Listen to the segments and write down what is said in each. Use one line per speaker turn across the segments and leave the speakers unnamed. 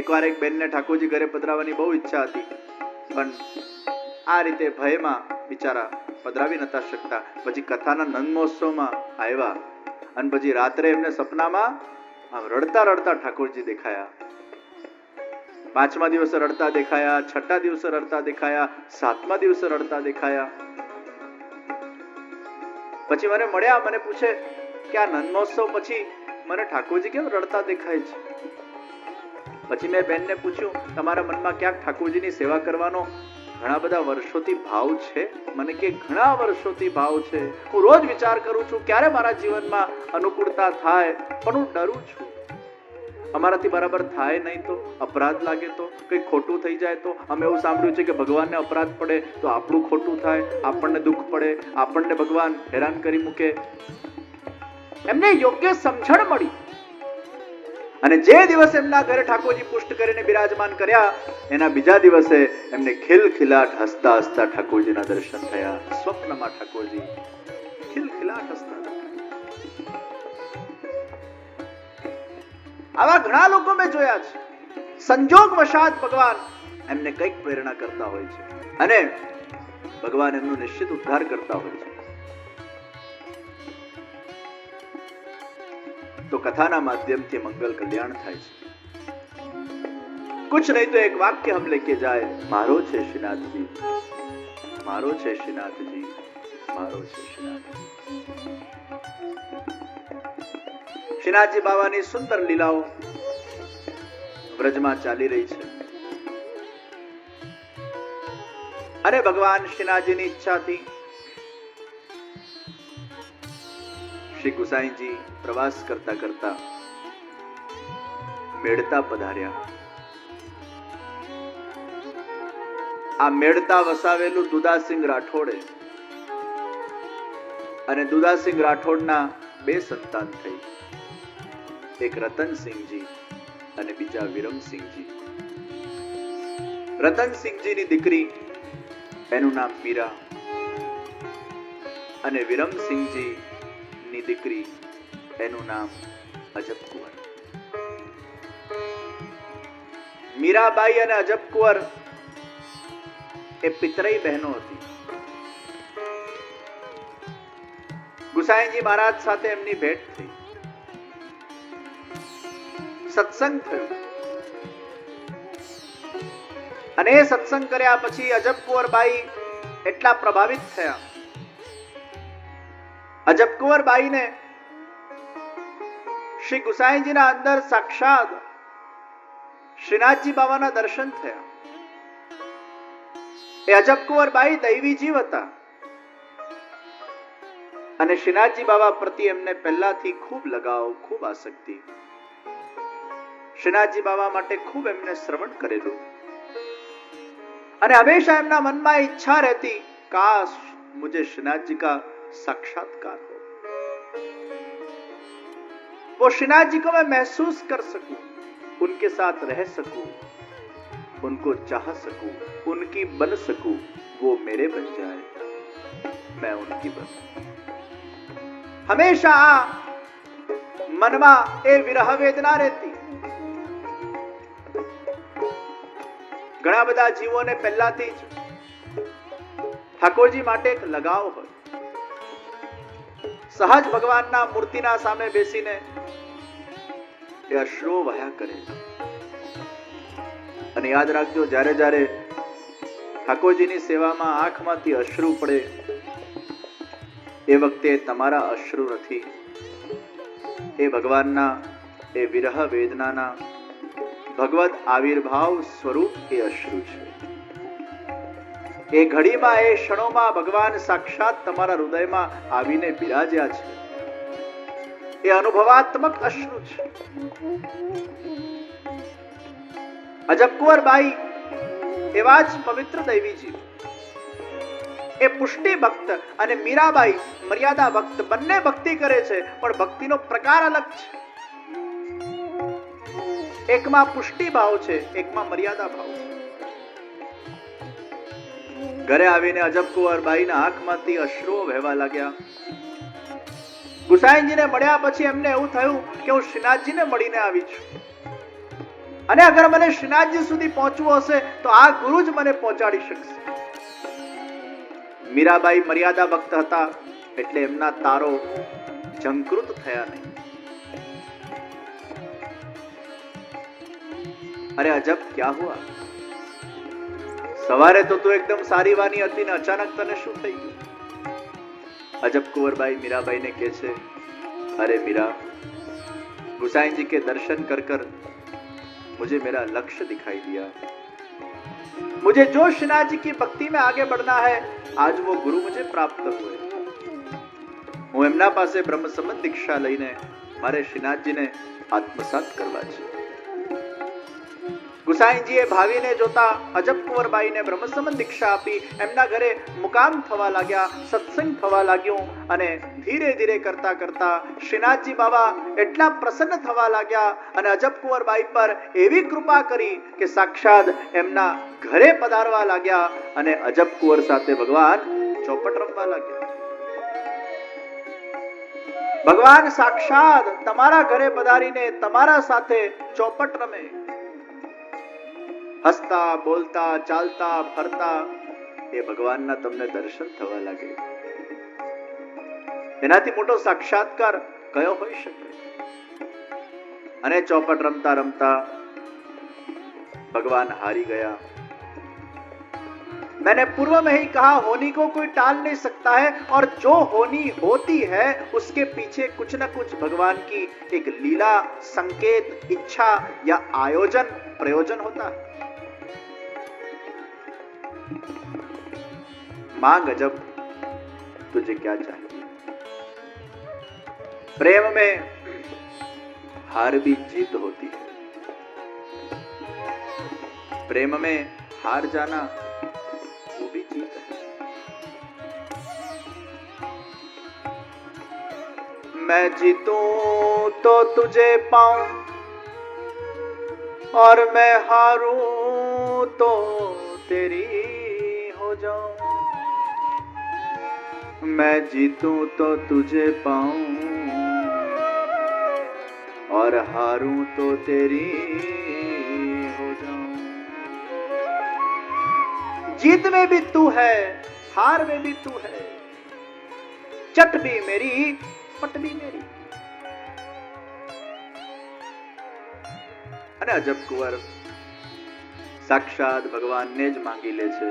એકવાર એક બેનને ઠાકોરજી ઘરે પધરાવવાની બહુ ઈચ્છા હતી, પણ આ રીતે ભયમાં બિચારા પધરાવી નતા શકતા. પછી કથાના નંદ મહોત્સવમાં આવ્યા અને પછી રાત્રે એમને સપનામાં આમ રડતા રડતા ઠાકોરજી દેખાયા. 5મા દિવસે રડતા દેખાયા, 6ઠા દિવસે રડતા દેખાયા, 7મા દિવસે રડતા દેખાયા. પછી મને મળ્યા, મને પૂછે કે આ નંદ મહોત્સવ પછી મને ઠાકોરજી કેમ રડતા દેખાય છે? પછી મેં બેનને પૂછ્યું, તમારા મનમાં ક્યાંક ઠાકોરજીની સેવા કરવાનો ઘણા બધા વર્ષોથી ભાવ છે? મને કે ઘણા વર્ષોથી ભાવ છે. હું રોજ વિચાર કરું છું ક્યારે મારા જીવનમાં અનુકૂળતા થાય, પણ હું ડરું છું. અમારાથી બરાબર થાય નહીં તો, અપરાધ લાગે તો, કંઈ ખોટું થઈ જાય તો. અમે એવું સાંભળ્યું છે કે ભગવાનને અપરાધ પડે તો આપણું ખોટું થાય, આપણને દુઃખ પડે, આપણને ભગવાન હેરાન કરી મૂકે. એમને યોગ્ય સમજણ મળી અને જે દિવસે એમના ઘરે ઠાકોરજી પુષ્ટ કરીને બિરાજમાન કર્યા, એના બીજા દિવસે એમને ખિલખિલાટ હસતા હસતા ઠાકોરજીના દર્શન થયા. સ્વપ્નમાં ઠાકોરજી ખિલખિલાટ હસતા. આવા ઘણા લોકો મેં જોયા છે. સંજોગ વશાત ભગવાન એમને કંઈક પ્રેરણા કરતા હોય છે અને ભગવાન એમનો નિશ્ચિત ઉદ્ધાર કરતા હોય છે. તો કથાના માધ્યમથી મંગલ કલ્યાણ થાય છે. कुछ नहीं तो एक वाक्य हम लेके जाए, मारो छे श्रीनाथजी, मारो छे श्रीनाथजी, मारो छे श्रीनाथजी. શ્રીનાથજી બાવાની સુંદર લીલાઓ વ્રજમાં ચાલી રહી છે અને ભગવાન શ્રીનાથજીની ઈચ્છાથી શ્રી ગુસાઈજી પ્રવાસ કરતા કરતા મેળતા પધાર્યા. આ મેળતા વસાવેલું દુદાસિંહ રાઠોડે અને દુદાસિંહ રાઠોડના 2 સંતાન થઈ, એક રતનસિંહજી અને બીજા વિરમસિંહજી. રતનસિંહજીની દીકરી એનું નામ મીરા અને વિરમસિંહજી ની દીકરી એનું નામ અજબકુંવર. મીરાબાઈ અને અજબકુંવર એ પિતરાઈ બહેનો હતી. ગુસાઈજી મહારાજ સાથે એમની ભેટ થઈ, સત્સંગ થયો અને એ સત્સંગ કર્યા પછી અજબકુંવર બાઈ એટલા પ્રભાવિત થયા. અજબકુંવર બાઈને શ્રી ગુસાઈજીના અંદર સાક્ષાત શ્રીનાથજી બાવાના દર્શન થયા. એ અજબકુંવર બાઈ દૈવી જીવ હતા અને શ્રીનાથજી બાવા પ્રત્યે એમને પહેલાથી ખૂબ લગાવ, ખૂબ આસક્તિ. શ્રીનાથજી બાવા માટે ખૂબ એમને શ્રવણ કરેલું અને હંમેશા એમના મનમાં ઈચ્છા રહેતી, કાશ મુझे श्रीनाथ जी का साक्षात्कार हो, वो श्रीनाथ जी को मैं महसूस कर सकूं, उनके साथ रह सकूं, उनको चाह सकूं, उनकी बन सकूं, वो मेरे बन जाए, मैं उनकी बनूं. हमेशा મનમાં એ વિરહ વેદના રહેતી. ઘણા બધા જીવોને પહેલાથી જ ઠાકોરજી માટે એક લગાવ હોય. સહજ ભગવાનના મૂર્તિના સામે બેસીને એ અશ્રુ વહ્યા કરે. અને યાદ રાખજો, જ્યારે જ્યારે ઠાકોરજીની સેવામાં આંખમાંથી અશ્રુ પડે એ વખતે તમારા અશ્રુ નથી, એ ભગવાનના એ વિરહ વેદનાના ભગવત આવિર્ભાવ સ્વરૂપ એ અશ્રુ છે. એ ઘડીમાં, એ ક્ષણોમાં ભગવાન સાક્ષાત તમારા હૃદયમાં આવીને બિરાજ્યા છે. એ અનુભવાત્મક અશ્રુ છે. અજબકુંવર બાઈ એવા જ પવિત્ર દૈવીજી, એ પુષ્ટિ ભક્ત અને મીરાબાઈ મર્યાદા ભક્ત, બંને ભક્તિ કરે છે પણ ભક્તિનો પ્રકાર અલગ છે. એકમાં પુષ્ટિ ભાવ છે, એકમાં મર્યાદા ભાવ છે. ઘરે આવીને અજબકુંવર બાઈના આંખમાંથી અશ્રુઓ વહેવા લાગ્યા. ગુસાઈજીને મળ્યા પછી એમને એવું થયું કે હું શ્રીનાથજીને મળીને આવી છું. અને અગર મને શ્રીનાથજી સુધી પહોંચવું હશે તો આ ગુરુ જ મને પહોંચાડી શકશે. મીરાબાઈ મર્યાદા ભક્ત હતા એટલે એમના તારો ઝંકૃત થયા નહીં. અરે અજબ ક્યા હુઆ, સવારે તો તું એકદમ સારી વાની હતી ને અચાનક તને શું થઈ ગયું? अजब कुंवरबाई मीराबाई ने कहे छे, अरे मीरा, गुसाई जी के दर्शन कर कर मुझे मेरा लक्ष्य दिखाई दिया. मुझे जो श्रीनाथ जी की भक्ति में आगे बढ़ना है, आज वो गुरु मुझे प्राप्त हुए. હું એમના પાસે બ્રહ્મ સંબંધ દીક્ષા લઈને મારે શ્રીનાથજીને આત્મસાત કરવા છે. ગુસાઈજીએ ભાવીને જોતા અજબ કુંવરબાઈને બ્રહ્મ સંબંધ દીક્ષા આપી એમના ઘરે મુકામ થવા લાગ્યા, સત્સંગ થવા લાગ્યું અને ધીરે ધીરે કરતા કરતા શ્રીનાથજી બાબા એટલા પ્રસન્ન થવા લાગ્યા અને અજબ કુંવરબાઈ પર એવી કૃપા કરી કે સાક્ષાત એમના ઘરે પધારવા લાગ્યા અને અજબ કુંવર સાથે ભગવાન ચોપટ રમવા લાગ્યા. ભગવાન સાક્ષાત તમારા ઘરે પધારીને તમારા સાથે ચોપટ રમે, હસતા બોલતા ચાલતા ફરતા એ ભગવાનના તમને દર્શન થવા લાગે. એનાથી મોટો સાક્ષાત્કાર કયો હોઈ શકે? અને ચોપટ રમતા રમતા भगवान हारी गया. मैंने पूर्व में ही कहा, होनी को कोई टाल नहीं सकता है और जो होनी होती है उसके पीछे कुछ न कुछ भगवान की एक लीला, संकेत, इच्छा या आयोजन, प्रयोजन होता है. मांग अजब, तुझे क्या चाहिए? प्रेम में हार भी जीत होती है. प्रेम में हार जाना वो भी जीत है. मैं जीतूं तो तुझे पाऊं और मैं हारूं तो तेरी हो जाऊं. मैं जीतूं तो तुझे पाऊं और हारूं तो तेरी हो जाऊं. जीत में भी तू है, हार में भी तू है, चट भी मेरी, पट भी मेरी. અને અજબ કુંવર સાક્ષાત ભગવાનને જ માંગી લે છે,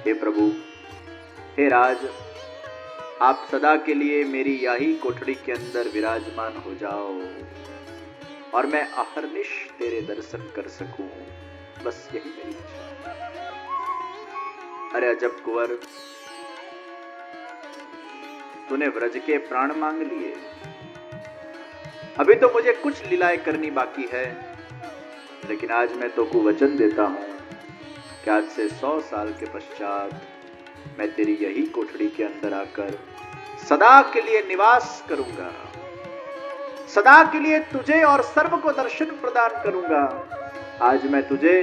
हे प्रभु, हे राज, आप सदा के लिए मेरी यही कोठड़ी के अंदर विराजमान हो जाओ और मैं अहर्निश तेरे दर्शन कर सकूं, बस यही मेरी इच्छा. अरे अजब कुंवर, तूने व्रज के प्राण मांग लिए, अभी तो मुझे कुछ लीलाएं करनी बाकी है, लेकिन आज मैं तो को वचन देता हूं कि आज से 100 साल के पश्चात मैं तेरी यही कोठड़ी के अंदर आकर सदा के लिए निवास करूंगा, सदा के लिए तुझे और सर्व को दर्शन प्रदान करूंगा. आज मैं तुझे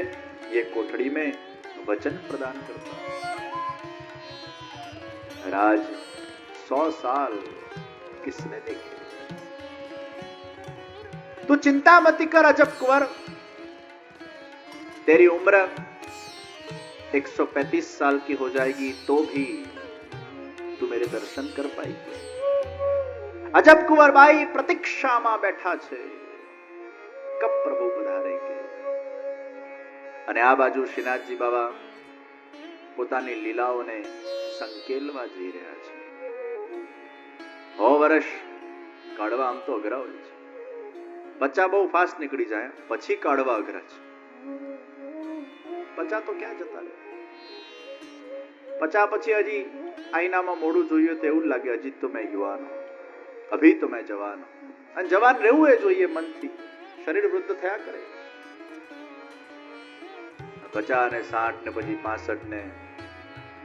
ये कोठड़ी में वचन प्रदान करता हूं. राज, 100 साल किसने देखे? तू चिंता मत कर अजब कुंवर, तेरी उम्र 135 साल की हो जाएगी तो भी तू मेरे दर्शन कर पाएगी. अजब कुंवर बाई प्रतीक्षा में बैठा छे, कब प्रभु पधारेंगे. અને આ બાજુ શ્રીનાથજી બાબા પોતાની લીલાઓને સંકેલવા જઈ રહ્યા છે. 100 વર્ષ કાઢવા આમ તો અઘરા હોય છે, બચ્ચા બહુ ફાસ્ટ નીકળી જાય, પછી કાઢવા અઘરા છે. બચ્ચા તો ક્યાં જતા રહે, પચા પછી હજી આઈનામાં મોડું જોઈએ તો એવું લાગે હજી તો મેં યુવાન હું, અભી તો મેં જવાન હું. અને જવાન રહેવું એ જોઈએ મનથી, શરીર વૃદ્ધ થયા કરે. 50 ને 60 ને પછી 65 ને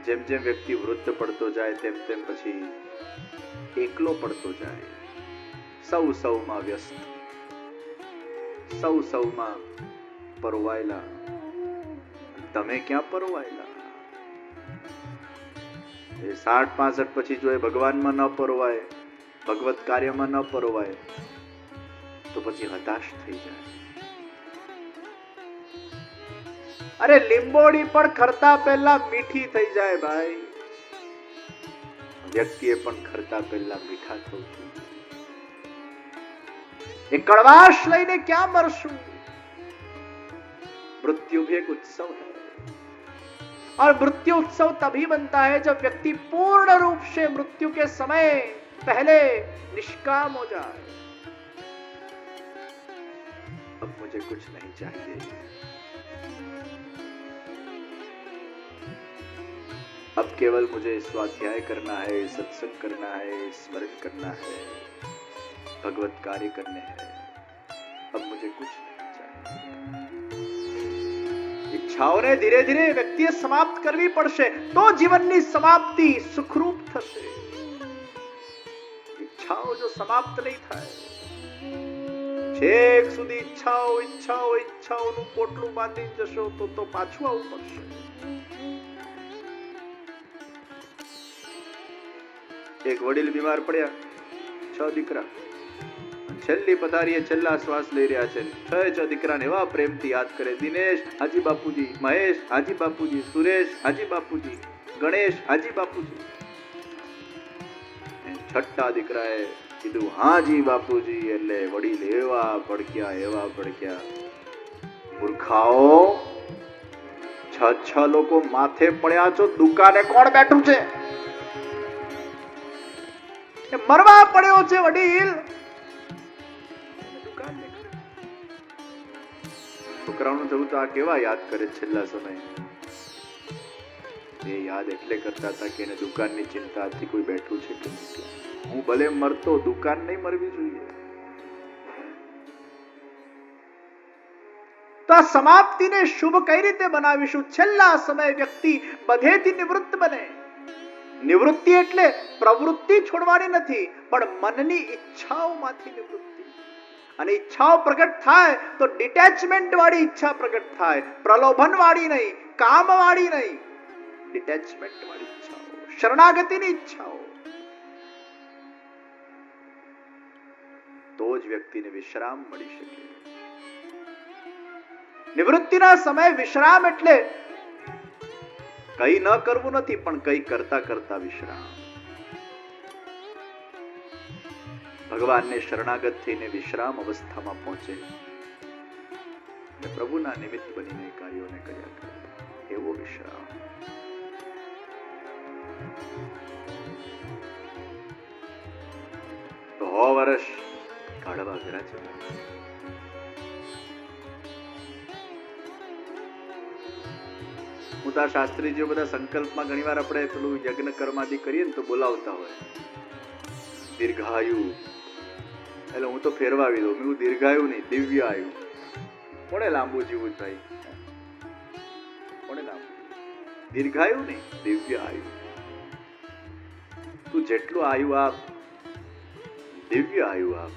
જેમ જેમ વ્યક્તિ વૃદ્ધ પડતો જાય તેમ તેમ પછી એકલો પડતો જાય. સૌ સૌમાં વ્યસ્ત, સૌ સૌમાં પરોવાયેલા. તમે ક્યાં પરોવાયેલા? એ 60-65 પછી જો એ ભગવાનમાં ન પરોવાય, ભગવત કાર્યમાં ન પરોવાય તો પછી હતાશ થઈ જાય. અરે લીંબોડી પણ ખરતા પહેલા મીઠી થઈ જાય ભાઈ. વ્યક્તિએ પણ ખરતા પહેલા મીઠા થવું જોઈએ. એ કડવાશ લઈને ક્યાં મરશું? मृत्यु भी एक उत्सव है और मृत्यु उत्सव तभी बनता है जब व्यक्ति पूर्ण रूप से मृत्यु के समय पहले निष्काम हो जाए. अब मुझे कुछ नहीं चाहिए, अब केवल मुझे स्वाध्याय करना है, सत्संग करना है, स्मरण करना है, भगवत कार्य करने हैं. अब मुझे कुछ नहीं चाहिए. ઈચ્છાઓને ધીરે ધીરે વ્યક્તિએ સમાપ્ત કરવી પડશે તો જીવનની સમાપ્તિ સુખરૂપ થશે. ઈચ્છાઓ જો સમાપ્ત નહીં થાય, છેક સુધી ઈચ્છાઓ ઈચ્છાઓ ઈચ્છાઓનું પોટલું બાંધી જશો તો પાછું આવવું પડશે. એક વડીલ બીમાર પડ્યા, 6 દીકરા, છેલ્લી પથારીએ છેલ્લા શ્વાસ લઈ રહ્યા છે. 6 દીકરાને એવા પ્રેમથી યાદ કરે. દિનેશ હાજી બાપુજી, મહેશ હાજી બાપુજી, સુરેશ હાજી બાપુજી, ગણેશ હાજી બાપુજી. 6ઠા દીકરાએ કીધું હાજી બાપુજી એટલે વડીલ એવા ભડક્યા. મૂર્ખાઓ, 6 લોકો માથે પડ્યા છો, દુકાને કોણ બેઠું છે? મરવા પડ્યો છે વડીલ. છોકરાઓનું થયું તો આ કેવા યાદ કરે છેલ્લા સમય. એ યાદ એટલે કરતા હતા કે એને દુકાનની ચિંતા હતી, કોઈ બેઠું છે કે નહીં. હું ભલે મરતો, દુકાન નહીં મરવી જોઈએ. તો આ સમાપ્તિને શુભ કઈ રીતે બનાવીશું? છેલ્લા સમયે વ્યક્તિ બધેથી નિવૃત્ત બને. નિવૃત્તિ એટલે પ્રવૃત્તિ છોડવાની નથી, પણ મનની ઈચ્છાઓમાંથી નિવૃત્તિ. અને ઈચ્છાઓ પ્રગટ થાય તો ડિટેચમેન્ટ વાળી ઈચ્છા પ્રગટ થાય, પ્રલોભન વાળી નહીં, કામ વાળી નહીં, ડિટેચમેન્ટ વાળી ઈચ્છાઓ, શરણાગતિની ઈચ્છાઓ. તો જ વ્યક્તિને વિશ્રામ મળી શકે. નિવૃત્તિના સમયે વિશ્રામ એટલે કઈ ન કરવું નથી, પણ કઈ કરતા કરતા વિશ્રામ. ભગવાનને શરણાગત થઈને વિશ્રામ અવસ્થામાં પહોંચે અને પ્રભુના નિમિત્ત બનીને કાર્યોને કર્યા કરે, એવો વિશ્રામ. તો 100 વર્ષ કાઢવા ગયા છે. હું તો શાસ્ત્રીજીઓ બધા સંકલ્પમાં ઘણી વાર આપણે પેલું યજ્ઞ કર્માદિ કરીએ ને તો બોલાવતા હોય દીર્ઘાયુ. એટલે હું તો ફેરવાવી દઉં, મેં દીર્ઘાયુ નહીં, દિવ્ય આયુ. કોને લાંબુ જીવવું ભાઈ? કોને લાંબુ? દીર્ઘાયુ નહીં, દિવ્ય આયુ. તું જેટલું આયુ આપ, દિવ્ય આયુ આપ.